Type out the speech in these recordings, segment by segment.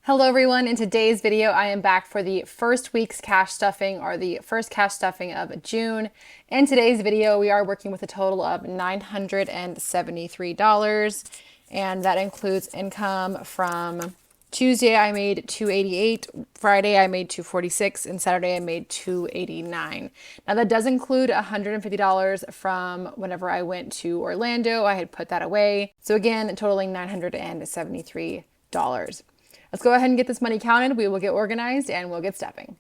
Hello everyone, in today's video I am back for the first week's cash stuffing or the first cash stuffing of June. In today's video we are working with a total of $973 and that includes income from Tuesday I made $288, Friday I made $246, and Saturday I made $289. Now that does include $150 from whenever I went to Orlando. I had put that away. So again, totaling $973. Let's go ahead and get this money counted. We will get organized and we'll get stuffing.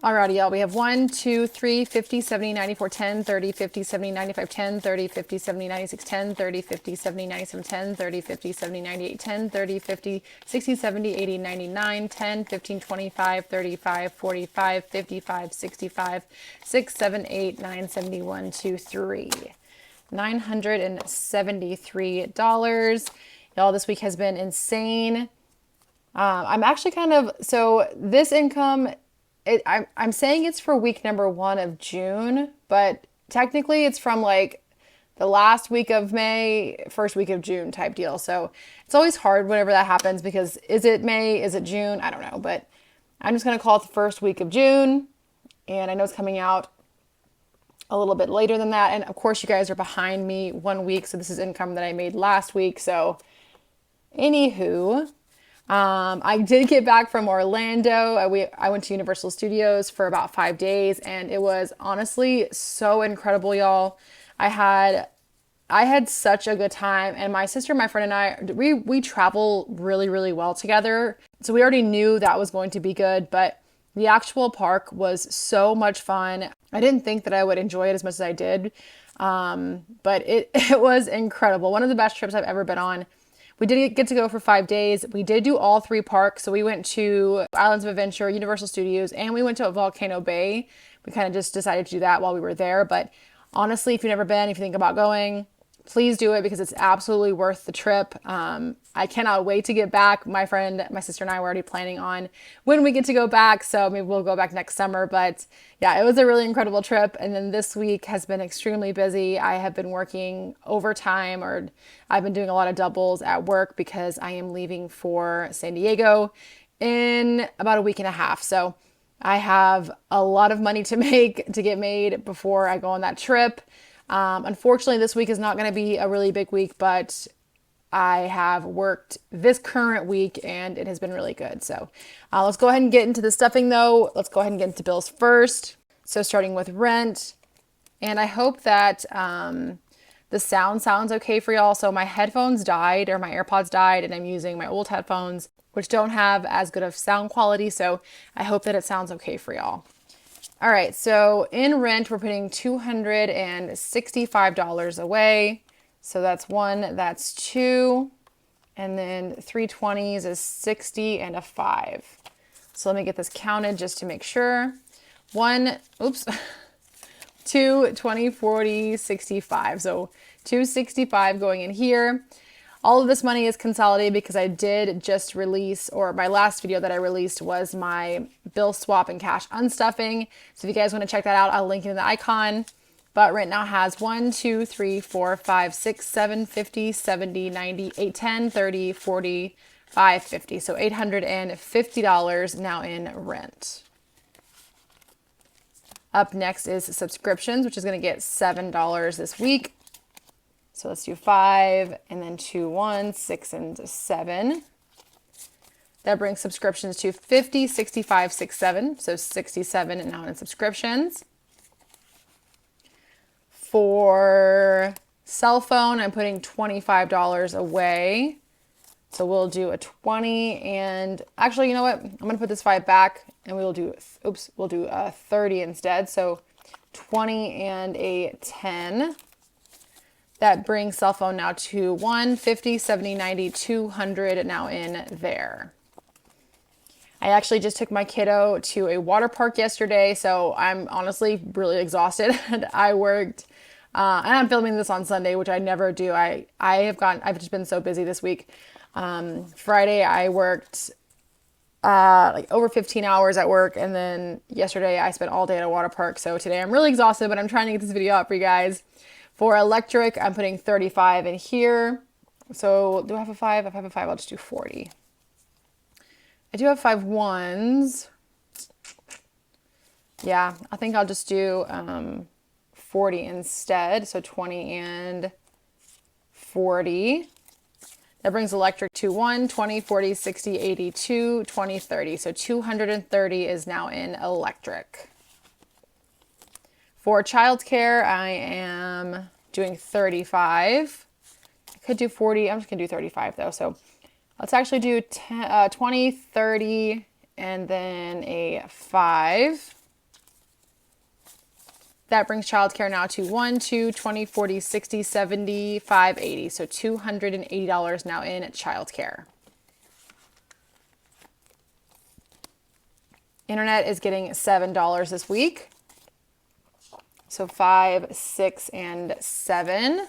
Alrighty, y'all, we have 1, 2, 3, 50, 70, 94, 10, 30, 50, 70, 95, 10, 30, 50, 70, 96, 10, 30, 50, 70, 97, 10, 30, 50, 70, 98, 10, 30, 50, 60, 70, 80, 99, 10, 15, 25, 35, 45, 55, 65, 6, 7, 8, 9, 71, 2, 3. $973. Y'all, this week has been insane. I'm actually so this income, I'm saying it's for week number 1 of June, but technically it's from like the last week of May, first week of June type deal. So it's always hard whenever that happens because is it May? Is it June? I don't know, but I'm just going to call it the first week of June. And I know it's coming out a little bit later than that. And of course you guys are behind me 1 week. So this is income that I made last week. So anywho, I did get back from Orlando. I went to Universal Studios for about 5 days and it was honestly so incredible, y'all. I had such a good time, and my sister, my friend, and I, we travel really, really well together. So we already knew that was going to be good, but the actual park was so much fun. I didn't think that I would enjoy it as much as I did. But it was incredible. One of the best trips I've ever been on. We did get to go for 5 days. We did do all 3 parks. So we went to Islands of Adventure, Universal Studios, and we went to Volcano Bay. We kind of just decided to do that while we were there. But honestly, if you've never been, if you think about going, please do it because it's absolutely worth the trip. I cannot wait to get back. My friend, my sister, and I were already planning on when we get to go back. So maybe we'll go back next summer. But yeah, it was a really incredible trip. And then this week has been extremely busy. I have been working overtime, or I've been doing a lot of doubles at work because I am leaving for San Diego in about a week and a half. So I have a lot of money to get made before I go on that trip. Unfortunately, this week is not going to be a really big week, but I have worked this current week and it has been really good. So let's go ahead and get into the stuffing though. Let's go ahead and get into bills first. So starting with rent, and I hope that the sound sounds okay for y'all. So my headphones died, or my AirPods died, and I'm using my old headphones, which don't have as good of sound quality. So I hope that it sounds okay for y'all. All right, so in rent, we're putting $265 away. So that's 1, that's 2, and then 320s is 60 and a 5. So let me get this counted just to make sure. 1, oops, 2, 20, 40, 65. So 265 going in here. All of this money is consolidated because I did just release, or my last video that I released was my bill swap and cash unstuffing. So if you guys want to check that out, I'll link it in the icon. But rent now has 1, 2, 3, 4, 5, 6, 7, 50, 70, 90, 8, 10, 30, 40, 5, 50. So $850 now in rent. Up next is subscriptions, which is going to get $7 this week. So let's do 5 and then 2, 1, 6, and 7. That brings subscriptions to 50, 65, 6, 7. So 67 now in subscriptions. For cell phone, I'm putting $25 away. So we'll do a 20, and actually, you know what? I'm going to put this 5 back and we'll do a 30 instead. So 20 and a 10. That brings cell phone now to 1, 50, 70, 90, 200 now in there. I actually just took my kiddo to a water park yesterday, so I'm honestly really exhausted. I worked, and I'm filming this on Sunday, which I never do. I've just been so busy this week. Friday I worked like over 15 hours at work. And then yesterday I spent all day at a water park. So today I'm really exhausted, but I'm trying to get this video out for you guys. For electric, I'm putting 35 in here. So do I have a 5? If I have a 5, I'll just do 40. I do have 5 ones. Yeah, I think I'll just do 40 instead. So 20 and 40. That brings electric to 1, 20, 40, 60, 82, 20, 30. So 230 is now in electric. For childcare, I am doing 35. I could do 40. I'm just going to do 35 though. So let's actually do 20, 30, and then a 5. That brings childcare now to 1, 2, 20, 40, 60, 75, 80. So $280 now in childcare. Internet is getting $7 this week. So 5, 6, and 7.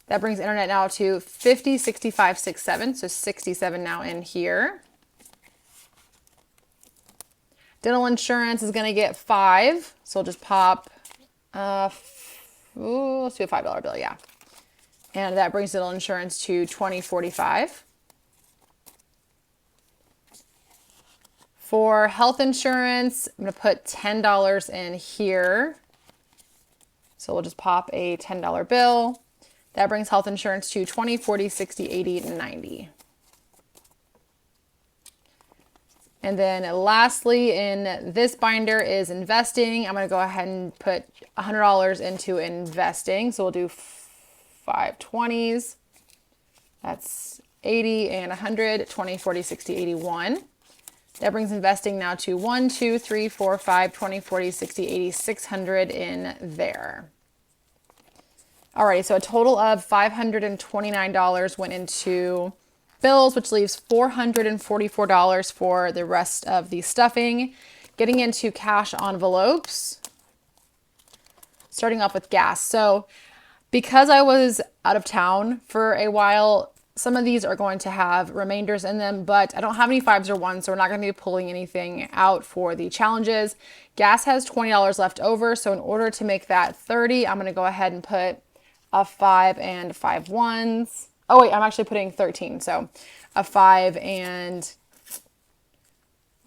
That brings internet now to 50, 65, 67. So 67 now in here. Dental insurance is going to get 5. So we'll just pop, let's do a $5 bill, yeah. And that brings dental insurance to $20.45. For health insurance, I'm going to put $10 in here. So we'll just pop a $10 bill. That brings health insurance to 20, 40, 60, 80, 90. And then lastly in this binder is investing. I'm going to go ahead and put $100 into investing. So we'll do 5 20s. That's 80 and 100, 20, 40, 60, 81. That brings investing now to 1, 2, 3, 4, 5, 20, 40, 60, 80, 600 in there. Alrighty, so a total of $529 went into bills, which leaves $444 for the rest of the stuffing. Getting into cash envelopes, starting off with gas. So because I was out of town for a while, some of these are going to have remainders in them, but I don't have any 5s or 1s, so we're not going to be pulling anything out for the challenges. Gas has $20 left over, so in order to make that 30, I'm going to go ahead and put a 5 and 5 1s. Oh wait, I'm actually putting 13. So a 5 and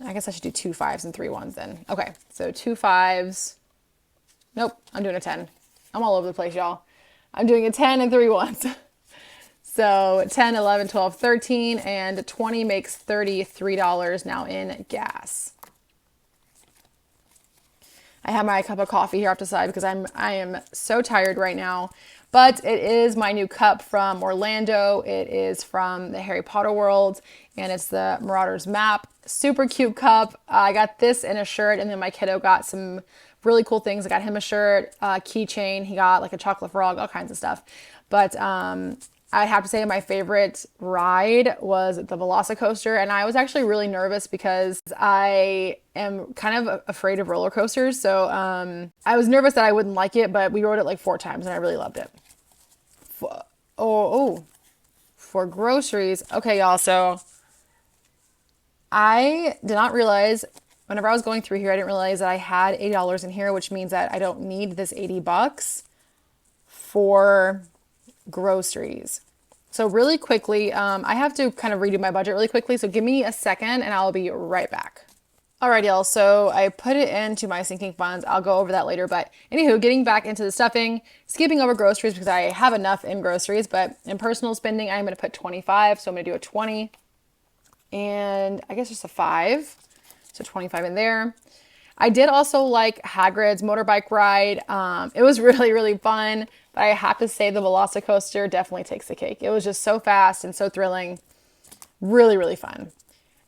I guess I should do 2 5s and 3 1s then. Okay, so 2 5s. Nope, I'm doing a 10. I'm all over the place, y'all. I'm doing a 10 and 3 1s. So 10, 11, 12, 13, and 20 makes $33 now in gas. I have my cup of coffee here off to the side because I am so tired right now. But it is my new cup from Orlando. It is from the Harry Potter world, and it's the Marauders map. Super cute cup. I got this in a shirt, and then my kiddo got some really cool things. I got him a shirt, keychain. He got like a chocolate frog, all kinds of stuff. But I'd have to say my favorite ride was the Velocicoaster, and I was actually really nervous because I am kind of afraid of roller coasters. So I was nervous that I wouldn't like it, but we rode it like 4 times, and I really loved it. For groceries. Okay, y'all, so I did not realize, whenever I was going through here, I didn't realize that I had $80 in here, which means that I don't need this $80 for groceries. So really quickly, I have to kind of redo my budget really quickly, so give me a second and I'll be right back. All right, y'all, so I put it into my sinking funds. I'll go over that later, but anywho, getting back into the stuffing, skipping over groceries because I have enough in groceries, but in personal spending, I'm going to put 25, so I'm going to do a 20, and I guess just a 5, so 25 in there. I did also like Hagrid's motorbike ride. It was really, really fun, but I have to say the Velocicoaster definitely takes the cake. It was just so fast and so thrilling. Really, really fun.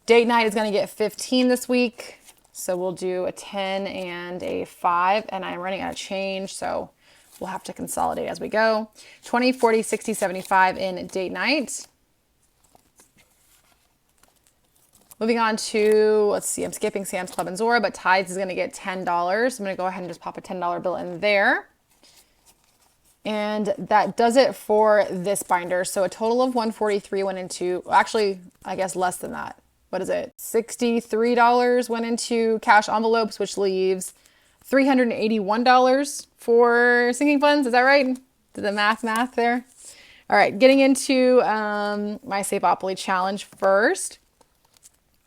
Date night is going to get 15 this week, so we'll do a 10 and a 5, and I'm running out of change, so we'll have to consolidate as we go. 20, 40, 60, 75 in date night. Moving on to, let's see, I'm skipping Sam's Club and Zora, but Tides is going to get $10. I'm going to go ahead and just pop a $10 bill in there. And that does it for this binder. So a total of 143 went into, actually, I guess less than that. what is it? $63 went into cash envelopes, which leaves $381 for sinking funds. Is that right? Did the math there? All right, getting into my Saveopoly challenge first.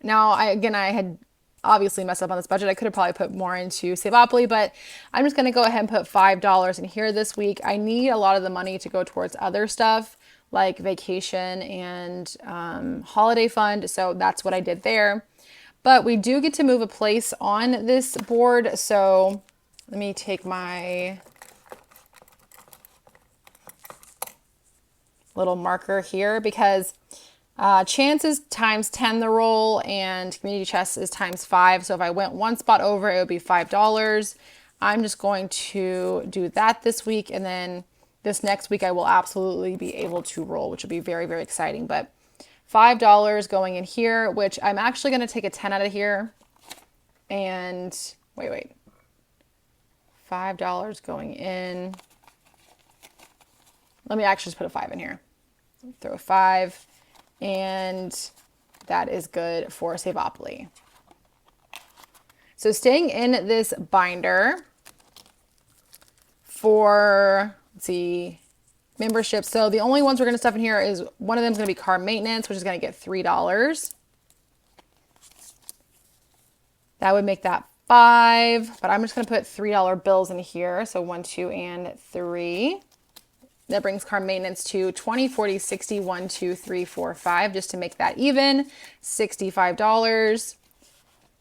Now, I had obviously messed up on this budget. I could have probably put more into Saveopoly, but I'm just going to go ahead and put $5 in here this week. I need a lot of the money to go towards other stuff like vacation and holiday fund, so that's what I did there. But we do get to move a place on this board, so let me take my little marker here because chance is times 10 the roll and community chest is times 5. So if I went one spot over, it would be $5. I'm just going to do that this week, and then this next week I will absolutely be able to roll, which will be very, very exciting. But $5 going in here, which I'm actually going to take a 10 out of here. And wait. $5 going in. Let me actually just put a 5 in here. Throw a 5. And that is good for Saveopoly. So staying in this binder for, let's see, membership. So the only ones we're going to stuff in here is one of them is going to be car maintenance, which is going to get $3. That would make that 5, but I'm just going to put $3 bills in here. So 1, 2, and 3. That brings car maintenance to 20, 40, 60, 1, 2, 3, 4, 5, just to make that even, $65.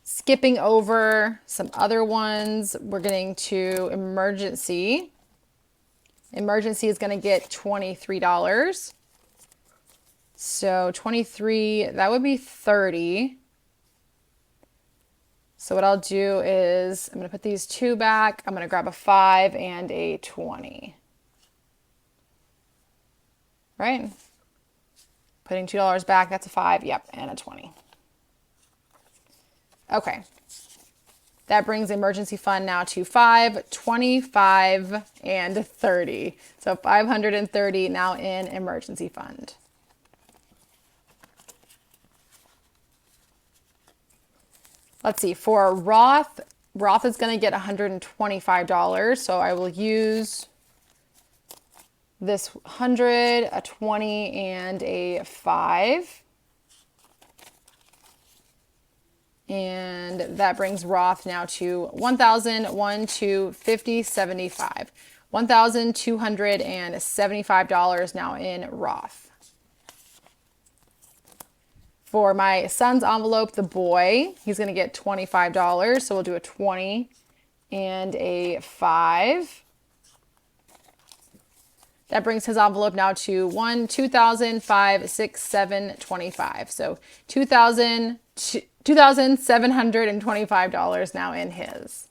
Skipping over some other ones, we're getting to emergency. Emergency is going to get $23. So 23, that would be 30. So what I'll do is I'm going to put these 2 back. I'm going to grab a 5 and a 20. Right? Putting $2 back, that's a 5, yep, and a 20. Okay. That brings emergency fund now to 5, 25, and 30. So 530 now in emergency fund. Let's see, for Roth is going to get $125, so I will use this 100, a 20, and a 5. And that brings Roth now to 1,000, 1, 2, 50, 75. $1,275 now in Roth. For my son's envelope, the boy, he's going to get $25. So we'll do a 20 and a 5. That brings his envelope now to 2,000, 5, 6, 7, 25. So $2,725 now in his.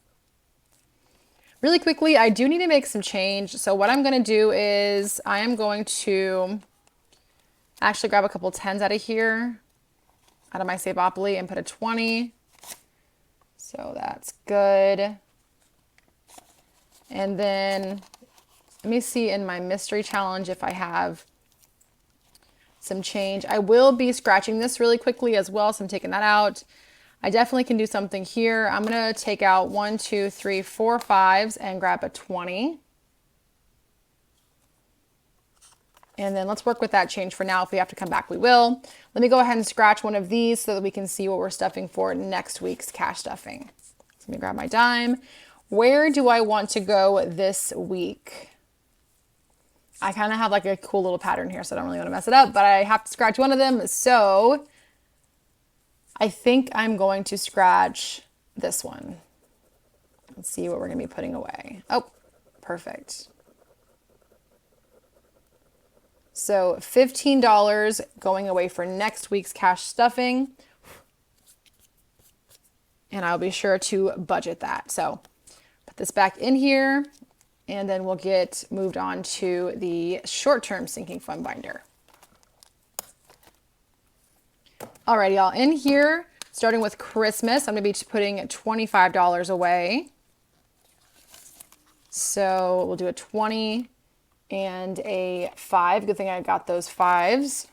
Really quickly, I do need to make some change. So what I'm going to do is I am going to actually grab a couple 10s out of here, out of my Saveopoly, and put a 20. So that's good. And then let me see in my mystery challenge if I have some change. I will be scratching this really quickly as well, so I'm taking that out. I definitely can do something here. I'm going to take out 1, 2, 3, 4, 5s and grab a 20. And then let's work with that change for now. If we have to come back, we will. Let me go ahead and scratch one of these so that we can see what we're stuffing for next week's cash stuffing. So let me grab my dime. Where do I want to go this week? I kind of have like a cool little pattern here, so I don't really want to mess it up, but I have to scratch one of them. So I think I'm going to scratch this one. Let's see what we're going to be putting away. Oh, perfect. So $15 going away for next week's cash stuffing. And I'll be sure to budget that. So put this back in here. And then we'll get moved on to the short-term sinking fund binder. Alrighty, y'all. In here, starting with Christmas, I'm going to be putting $25 away. So we'll do a 20 and a 5. Good thing I got those 5s.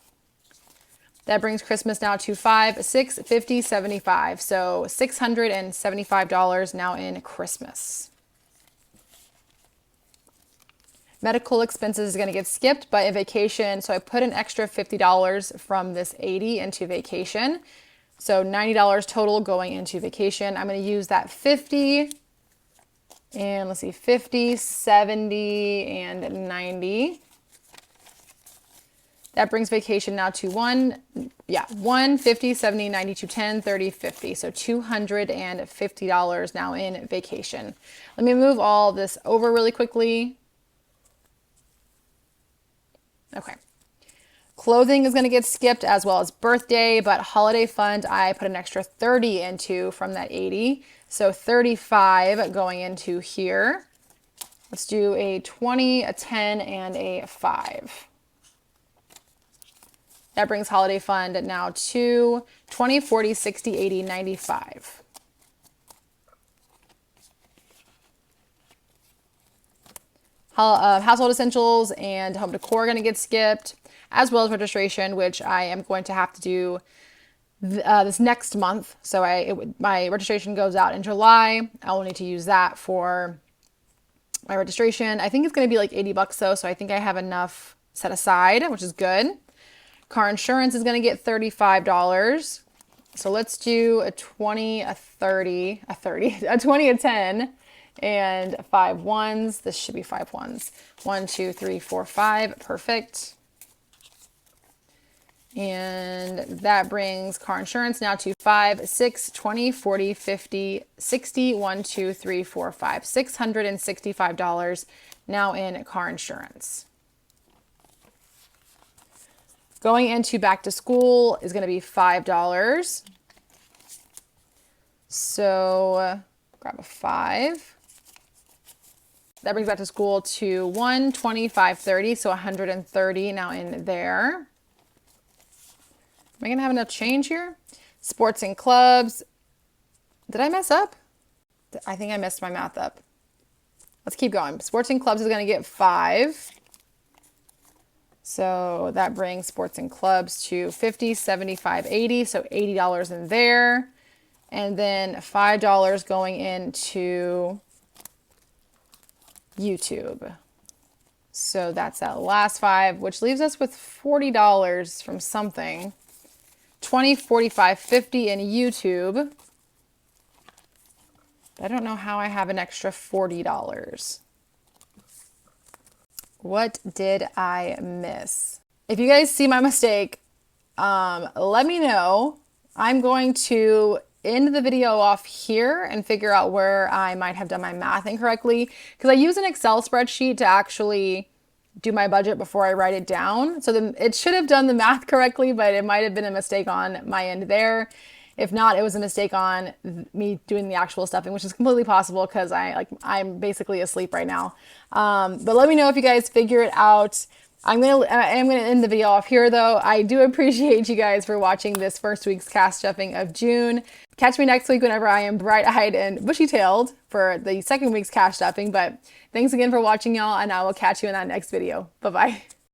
That brings Christmas now to 5, 6, 50, 75. So $675 now in Christmas. Medical expenses is going to get skipped by a vacation. So I put an extra $50 from this 80 into vacation. So $90 total going into vacation. I'm going to use that 50 and let's see, 50, 70, and 90. That brings vacation now to 1, 50, 70, 90, 10, 30, 50. So $250 now in vacation. Let me move all this over really quickly. Okay. Clothing is going to get skipped as well as birthday, but holiday fund, I put an extra 30 into from that 80. So 35 going into here. Let's do a 20, a 10, and a 5. That brings holiday fund now to 20, 40, 60, 80, 95. Household essentials and home decor are going to get skipped, as well as registration, which I am going to have to do this next month. So my registration goes out in July. I will need to use that for my registration. I think it's going to be like $80 though, so I think I have enough set aside, which is good. Car insurance is going to get $35. So let's do a 20, a 30, a 20, a 10, and 5 ones. This should be 5 ones. 1, 2, 3, 4, 5. Perfect. And that brings car insurance now to 5, 6, 20, 40, 50, 60, 1, 2, 3, 4, 5. $665 now in car insurance. Going into back to school is going to be $5. So grab a 5. That brings back to school to 1, 25, 30. So 130 now in there. Am I going to have enough change here? Sports and clubs. Did I mess up? I think I messed my math up. Let's keep going. Sports and clubs is going to get 5. So that brings sports and clubs to 50, 75, 80. So $80 in there. And then $5 going into YouTube. So that's that last 5, which leaves us with $40 from something. 20, 45, 50 in YouTube. I don't know how I have an extra $40. What did I miss? If you guys see my mistake, let me know. I'm going to end the video off here and figure out where I might have done my math incorrectly, because I use an Excel spreadsheet to actually do my budget before I write it down. So it should have done the math correctly, but it might have been a mistake on my end there. If not, it was a mistake on me doing the actual stuffing, which is completely possible because I'm basically asleep right now. But let me know if you guys figure it out. I am gonna end the video off here though. I do appreciate you guys for watching this first week's cast stuffing of June. Catch me next week whenever I am bright-eyed and bushy-tailed for the second week's cast stuffing. But thanks again for watching, y'all, and I will catch you in that next video. Bye-bye.